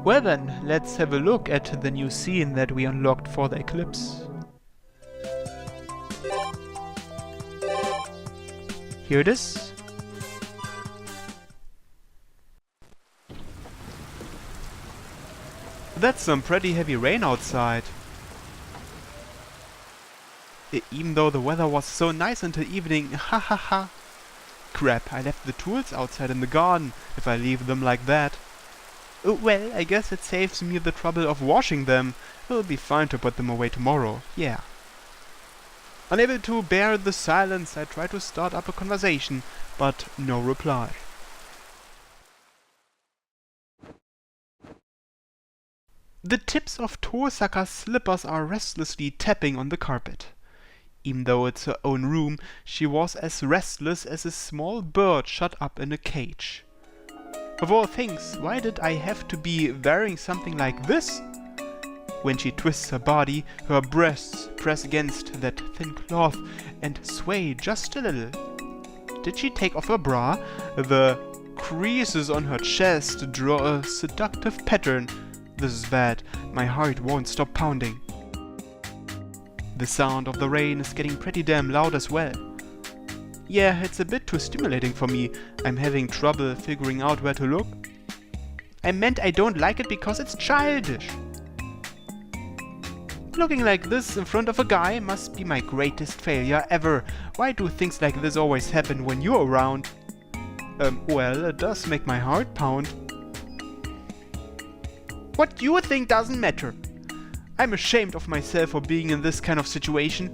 Well then, let's have a look at the new scene that we unlocked for the eclipse. Here it is. That's some pretty heavy rain outside. Even though the weather was so nice until evening, hahaha. Crap, I left the tools outside in the garden, if I leave them like that. Well, I guess it saves me the trouble of washing them. It'll be fine to put them away tomorrow, yeah. Unable to bear the silence, I try to start up a conversation, but no reply. The tips of Tosaka's slippers are restlessly tapping on the carpet. Even though it's her own room, she was as restless as a small bird shut up in a cage. Of all things, why did I have to be wearing something like this? When she twists her body, her breasts press against that thin cloth and sway just a little. Did she take off her bra? The creases on her chest draw a seductive pattern. This is bad. My heart won't stop pounding. The sound of the rain is getting pretty damn loud as well. Yeah, it's a bit too stimulating for me. I'm having trouble figuring out where to look. I meant I don't like it because it's childish. Looking like this in front of a guy must be my greatest failure ever. Why do things like this always happen when you're around? Well, it does make my heart pound. What you think doesn't matter. I'm ashamed of myself for being in this kind of situation.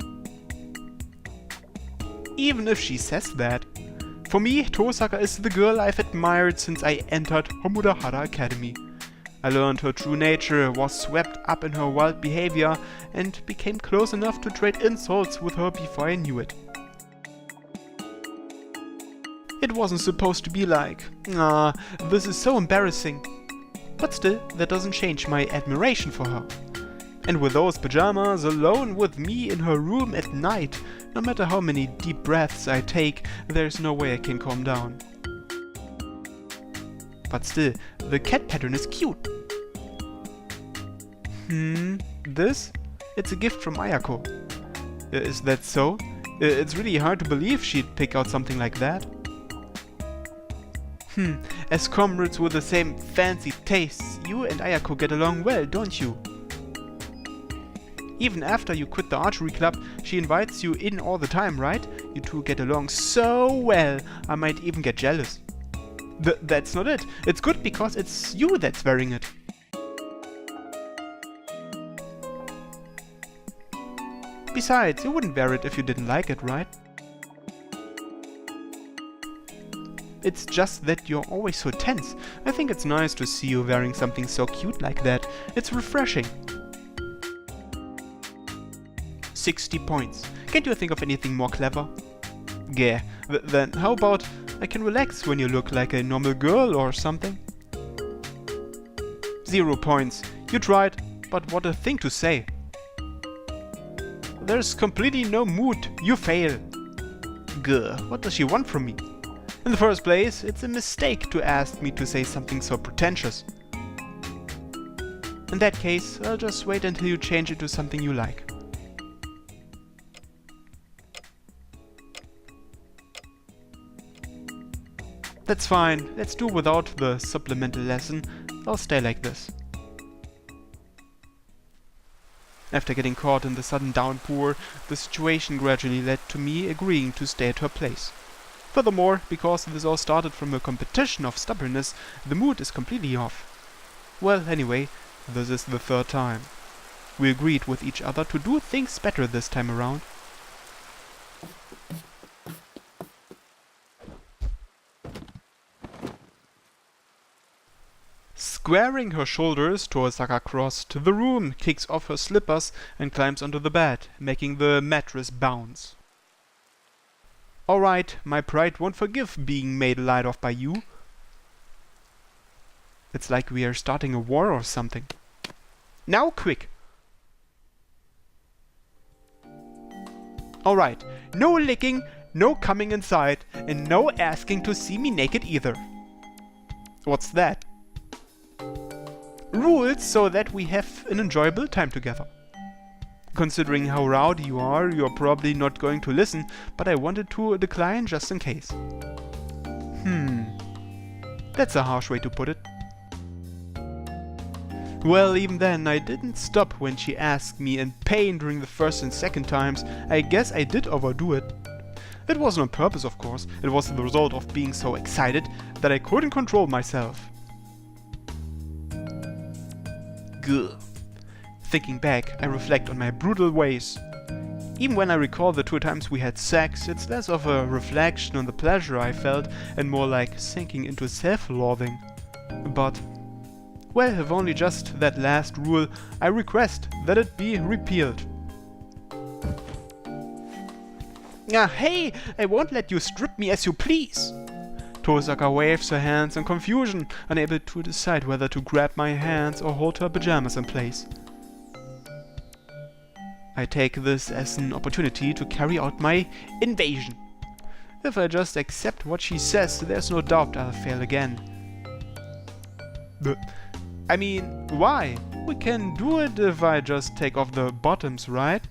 Even if she says that. For me, Tosaka is the girl I've admired since I entered Homurahara Academy. I learned her true nature, was swept up in her wild behavior, and became close enough to trade insults with her before I knew it. It wasn't supposed to be like, this is so embarrassing. But still, that doesn't change my admiration for her. And with those pajamas, alone with me in her room at night, no matter how many deep breaths I take, there's no way I can calm down. But still, the cat pattern is cute. This? It's a gift from Ayako. Is that so? It's really hard to believe she'd pick out something like that. As comrades with the same fancy tastes, you and Ayako get along well, don't you? Even after you quit the archery club, she invites you in all the time, right? You two get along so well, I might even get jealous. That's not it. It's good because it's you that's wearing it. Besides, you wouldn't wear it if you didn't like it, right? It's just that you're always so tense. I think it's nice to see you wearing something so cute like that. It's refreshing. 60 points. Can't you think of anything more clever? Yeah, then how about I can relax when you look like a normal girl or something? 0 points. You tried, but what a thing to say. There's completely no mood. You fail. Gah, what does she want from me? In the first place, it's a mistake to ask me to say something so pretentious. In that case, I'll just wait until you change it to something you like. That's fine, let's do without the supplemental lesson. I'll stay like this. After getting caught in the sudden downpour, the situation gradually led to me agreeing to stay at her place. Furthermore, because this all started from a competition of stubbornness, the mood is completely off. Well, anyway, this is the third time. We agreed with each other to do things better this time around. Squaring her shoulders, Tosaka crossed the room, kicks off her slippers, and climbs onto the bed, making the mattress bounce. Alright, my pride won't forgive being made light of by you. It's like we are starting a war or something. Now, quick! Alright, no licking, no coming inside, and no asking to see me naked either. What's that? Rules so that we have an enjoyable time together. Considering how rowdy you're probably not going to listen, but I wanted to decline just in case. That's a harsh way to put it. Well, even then, I didn't stop when she asked me in pain during the first and second times. I guess I did overdo it. It wasn't on purpose, of course. It was the result of being so excited that I couldn't control myself. Gah. Thinking back, I reflect on my brutal ways. Even when I recall the 2 times we had sex, it's less of a reflection on the pleasure I felt and more like sinking into self-loathing. But, well, if only just that last rule, I request that it be repealed. Hey, I won't let you strip me as you please! Tosaka waves her hands in confusion, unable to decide whether to grab my hands or hold her pajamas in place. I take this as an opportunity to carry out my invasion. If I just accept what she says, there's no doubt I'll fail again. I mean, why? We can do it if I just take off the bottoms, right?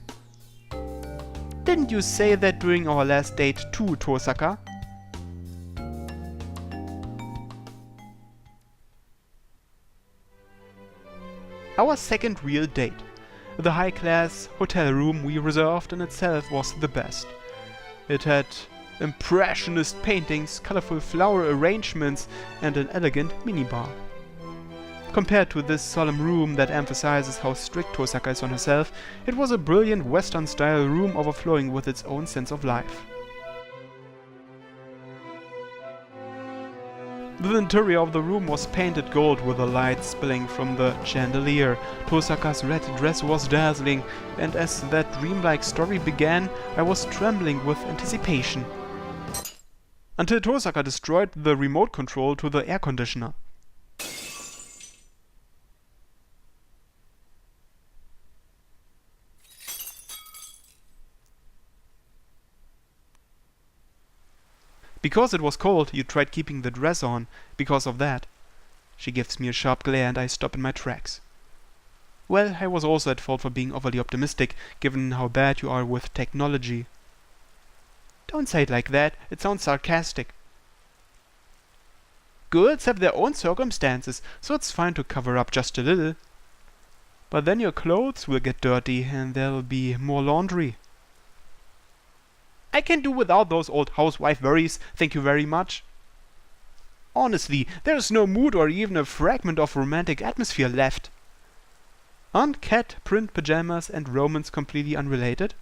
Didn't you say that during our last date too, Tosaka? Our second real date. The high-class hotel room we reserved in itself was the best. It had impressionist paintings, colorful flower arrangements, and an elegant minibar. Compared to this solemn room that emphasizes how strict Tosaka is on herself, it was a brilliant Western-style room overflowing with its own sense of life. The interior of the room was painted gold with the light spilling from the chandelier. Tosaka's red dress was dazzling, and as that dreamlike story began, I was trembling with anticipation. Until Tosaka destroyed the remote control to the air conditioner. Because it was cold, you tried keeping the dress on. Because of that. She gives me a sharp glare and I stop in my tracks. Well, I was also at fault for being overly optimistic, given how bad you are with technology. Don't say it like that, it sounds sarcastic. Girls have their own circumstances, so it's fine to cover up just a little. But then your clothes will get dirty and there'll be more laundry. I can do without those old housewife worries, thank you very much. Honestly, there's no mood or even a fragment of romantic atmosphere left. Aren't cat print pajamas and romance completely unrelated?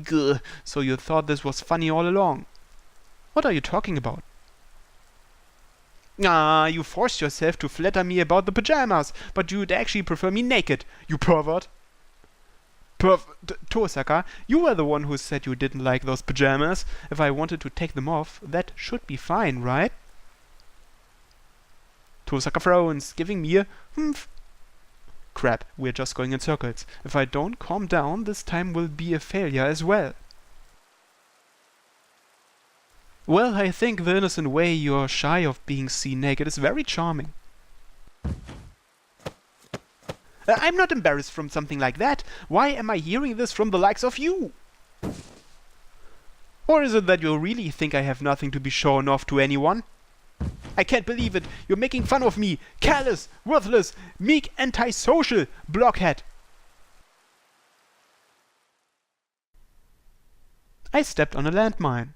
Gah, so you thought this was funny all along. What are you talking about? You forced yourself to flatter me about the pajamas, but you'd actually prefer me naked, you pervert. Tosaka, you were the one who said you didn't like those pajamas. If I wanted to take them off, that should be fine, right? Tosaka frowns, giving me a humph. Crap, we're just going in circles. If I don't calm down, this time will be a failure as well. Well, I think the innocent way you're shy of being seen naked is very charming. I'm not embarrassed from something like that. Why am I hearing this from the likes of you? Or is it that you really think I have nothing to be shown off to anyone? I can't believe it. You're making fun of me. Careless, worthless, meek, antisocial, blockhead. I stepped on a landmine.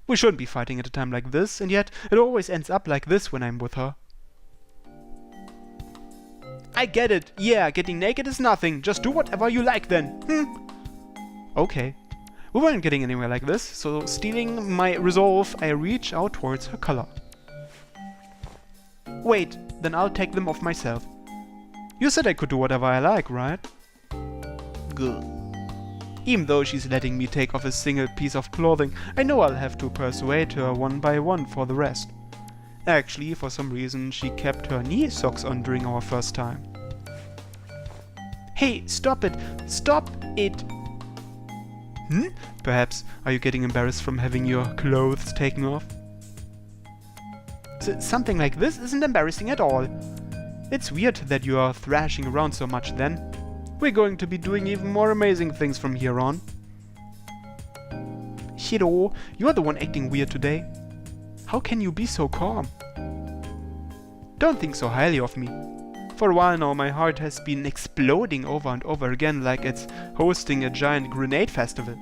We shouldn't be fighting at a time like this, and yet it always ends up like this when I'm with her. I get it. Yeah, getting naked is nothing. Just do whatever you like then. Okay. We weren't getting anywhere like this, so stealing my resolve, I reach out towards her collar. Wait, then I'll take them off myself. You said I could do whatever I like, right? Good. Even though she's letting me take off a single piece of clothing, I know I'll have to persuade her one by one for the rest. Actually, for some reason, she kept her knee socks on during our first time. Hey, stop it! Stop it! Perhaps, are you getting embarrassed from having your clothes taken off? Something like this isn't embarrassing at all. It's weird that you are thrashing around so much then. We're going to be doing even more amazing things from here on. Hiro, you're the one acting weird today. How can you be so calm? Don't think so highly of me. For a while now, my heart has been exploding over and over again like it's hosting a giant grenade festival.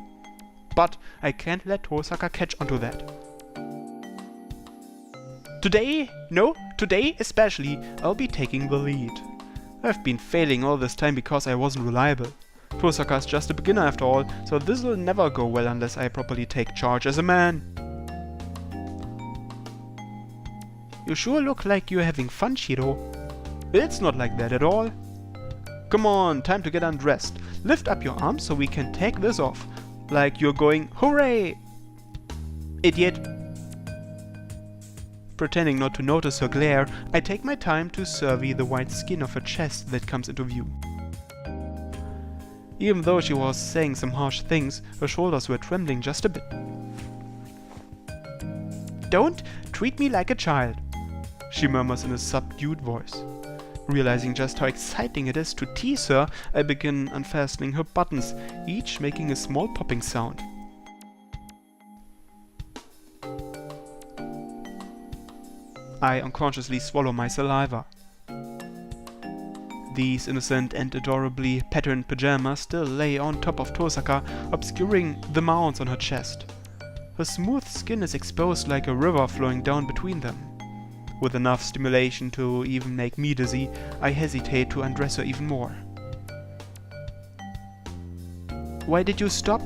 But I can't let Tosaka catch onto that. Today especially, I'll be taking the lead. I've been failing all this time because I wasn't reliable. Tosaka's just a beginner after all, so this will never go well unless I properly take charge as a man. You sure look like you're having fun, Shiro. It's not like that at all. Come on, time to get undressed. Lift up your arms so we can take this off. Like you're going, hooray! Idiot. Pretending not to notice her glare, I take my time to survey the white skin of her chest that comes into view. Even though she was saying some harsh things, her shoulders were trembling just a bit. Don't treat me like a child, she murmurs in a subdued voice. Realizing just how exciting it is to tease her, I begin unfastening her buttons, each making a small popping sound. I unconsciously swallow my saliva. These innocent and adorably patterned pajamas still lay on top of Tosaka, obscuring the mounds on her chest. Her smooth skin is exposed like a river flowing down between them. With enough stimulation to even make me dizzy, I hesitate to undress her even more. Why did you stop?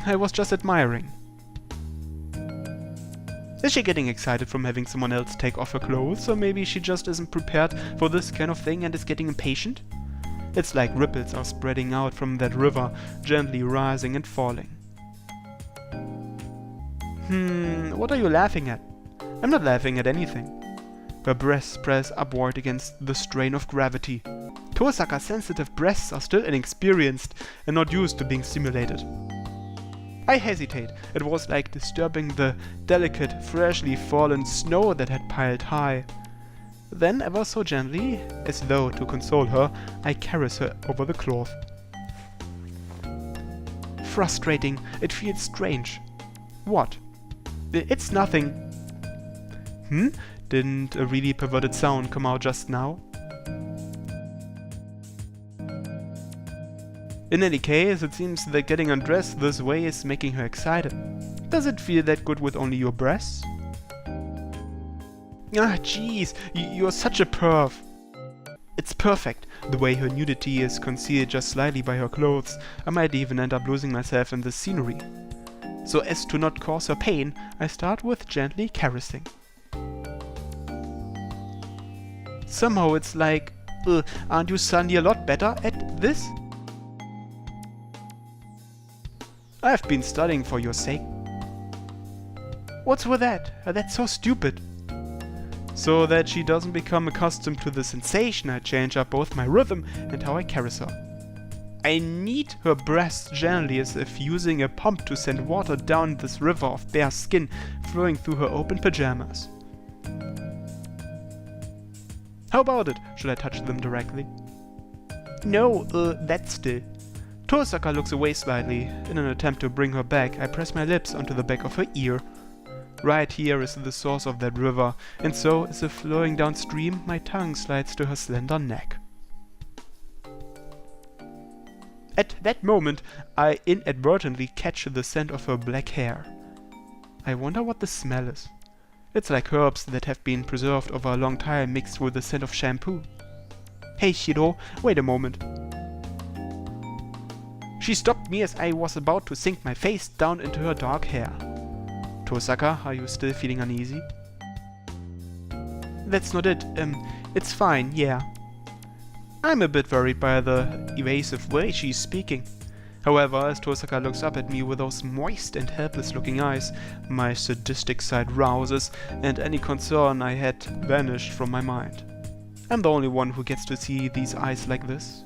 I was just admiring. Is she getting excited from having someone else take off her clothes, or maybe she just isn't prepared for this kind of thing and is getting impatient? It's like ripples are spreading out from that river, gently rising and falling. What are you laughing at? I'm not laughing at anything. Her breasts press upward against the strain of gravity. Tosaka's sensitive breasts are still inexperienced and not used to being stimulated. I hesitate. It was like disturbing the delicate, freshly fallen snow that had piled high. Then, ever so gently, as though to console her, I caress her over the cloth. Frustrating. It feels strange. What? It's nothing. Didn't a really perverted sound come out just now? In any case, it seems that getting undressed this way is making her excited. Does it feel that good with only your breasts? Ah, jeez, you're such a perv. It's perfect, the way her nudity is concealed just slightly by her clothes. I might even end up losing myself in the scenery. So as to not cause her pain, I start with gently caressing. Somehow it's like, aren't you suddenly a lot better at this? I've been studying for your sake. What's with that? That's so stupid. So that she doesn't become accustomed to the sensation, I change up both my rhythm and how I caress her. I knead her breasts gently as if using a pump to send water down this river of bare skin flowing through her open pajamas. How about it? Should I touch them directly? No, that's still. Tosaka looks away slightly. In an attempt to bring her back, I press my lips onto the back of her ear. Right here is the source of that river, and so, as if flowing downstream, my tongue slides to her slender neck. At that moment, I inadvertently catch the scent of her black hair. I wonder what the smell is. It's like herbs that have been preserved over a long time mixed with the scent of shampoo. Hey Shiro, wait a moment. She stopped me as I was about to sink my face down into her dark hair. Tosaka, are you still feeling uneasy? That's not it. It's fine, yeah. I'm a bit worried by the evasive way she's speaking. However, as Tosaka looks up at me with those moist and helpless looking eyes, my sadistic side rouses and any concern I had vanished from my mind. I'm the only one who gets to see these eyes like this.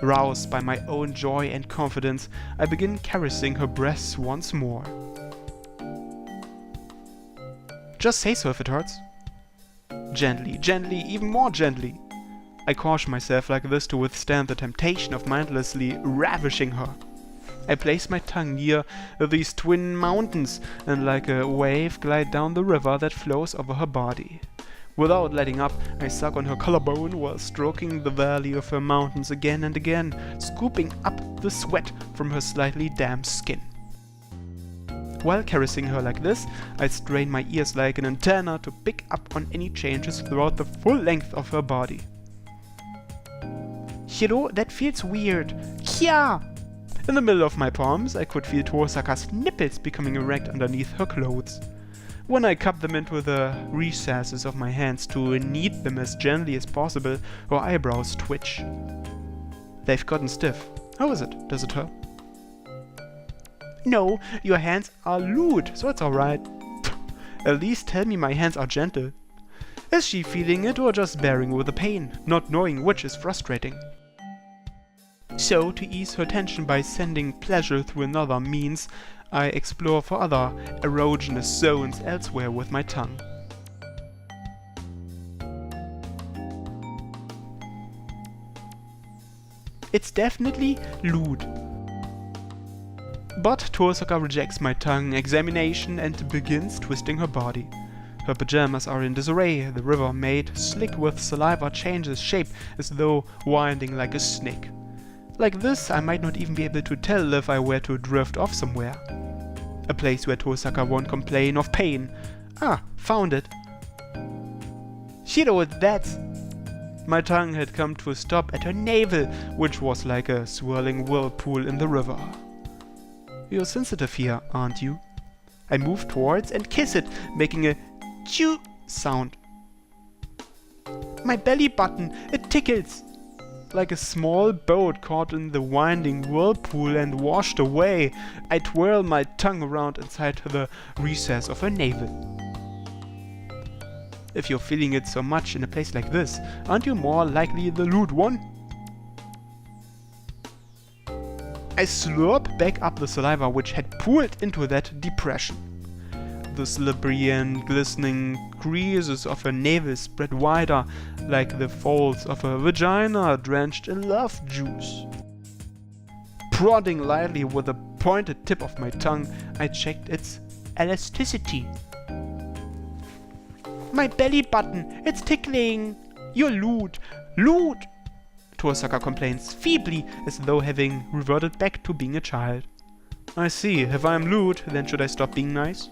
Roused by my own joy and confidence, I begin caressing her breasts once more. Just say so if it hurts. Gently, gently, even more gently. I caution myself like this to withstand the temptation of mindlessly ravishing her. I place my tongue near these twin mountains and like a wave glide down the river that flows over her body. Without letting up, I suck on her collarbone while stroking the valley of her mountains again and again, scooping up the sweat from her slightly damp skin. While caressing her like this, I strain my ears like an antenna to pick up on any changes throughout the full length of her body. Hiro, that feels weird. Kya! In the middle of my palms, I could feel Tosaka's nipples becoming erect underneath her clothes. When I cup them into the recesses of my hands to knead them as gently as possible, her eyebrows twitch. They've gotten stiff. How is it? Does it hurt? No, your hands are lewd, so it's alright. At least tell me my hands are gentle. Is she feeling it or just bearing with the pain, not knowing which is frustrating? So, to ease her tension by sending pleasure through another means, I explore for other erogenous zones elsewhere with my tongue. It's definitely lewd. But Tosaka rejects my tongue examination and begins twisting her body. Her pajamas are in disarray, the river made slick with saliva changes shape as though winding like a snake. Like this, I might not even be able to tell if I were to drift off somewhere. A place where Tosaka won't complain of pain. Ah, found it. Shiro, that's... My tongue had come to a stop at her navel, which was like a swirling whirlpool in the river. You're sensitive here, aren't you? I move towards and kiss it, making a chew sound. My belly button, it tickles. Like a small boat caught in the winding whirlpool and washed away, I twirl my tongue around inside the recess of her navel. If you're feeling it so much in a place like this, aren't you more likely the lewd one? I slurp back up the saliva which had pooled into that depression. The slippery and glistening creases of her navel spread wider, like the folds of a vagina drenched in love juice. Prodding lightly with the pointed tip of my tongue, I checked its elasticity. My belly button, it's tickling! You're lewd! Lewd! Tosaka complains feebly, as though having reverted back to being a child. I see, if I'm lewd, then should I stop being nice?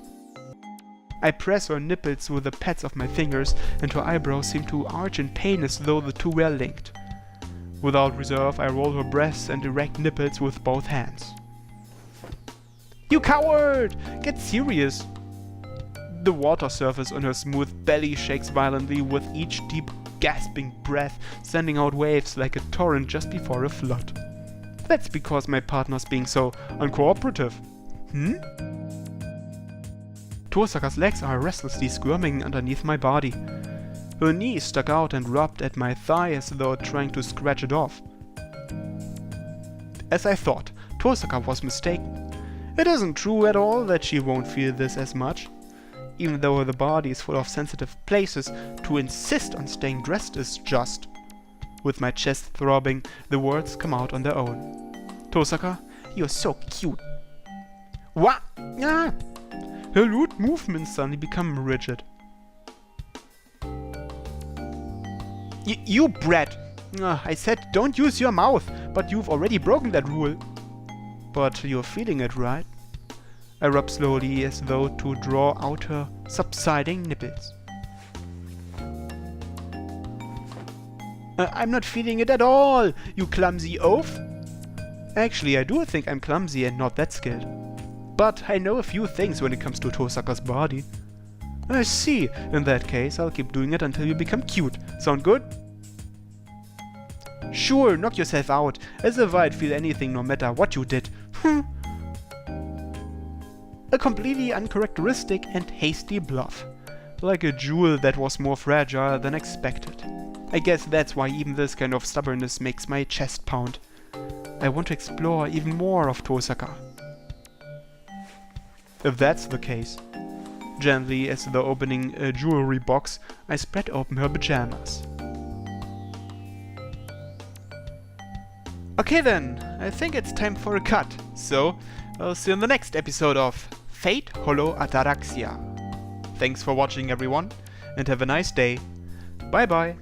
I press her nipples with the pads of my fingers, and her eyebrows seem to arch in pain as though the two were linked. Without reserve, I roll her breasts and erect nipples with both hands. You coward! Get serious! The water surface on her smooth belly shakes violently with each deep, gasping breath, sending out waves like a torrent just before a flood. That's because my partner's being so uncooperative. Tosaka's legs are restlessly squirming underneath my body. Her knees stuck out and rubbed at my thigh as though trying to scratch it off. As I thought, Tosaka was mistaken. It isn't true at all that she won't feel this as much. Even though the body is full of sensitive places, to insist on staying dressed is just. With my chest throbbing, the words come out on their own. Tosaka, you're so cute. What? Ah! Her lewd movements suddenly become rigid. You brat! I said don't use your mouth, but you've already broken that rule. But you're feeling it, right? I rub slowly as though to draw out her subsiding nipples. I'm not feeling it at all, you clumsy oaf! Actually, I do think I'm clumsy and not that skilled. But I know a few things when it comes to Tosaka's body. I see. In that case, I'll keep doing it until you become cute. Sound good? Sure, knock yourself out, as if I'd feel anything no matter what you did. A completely uncharacteristic and hasty bluff. Like a jewel that was more fragile than expected. I guess that's why even this kind of stubbornness makes my chest pound. I want to explore even more of Tosaka. If that's the case. Gently, as though opening a jewelry box, I spread open her pajamas. Okay then, I think it's time for a cut. So, I'll see you in the next episode of Fate Hollow Ataraxia. Thanks for watching everyone, and have a nice day. Bye bye.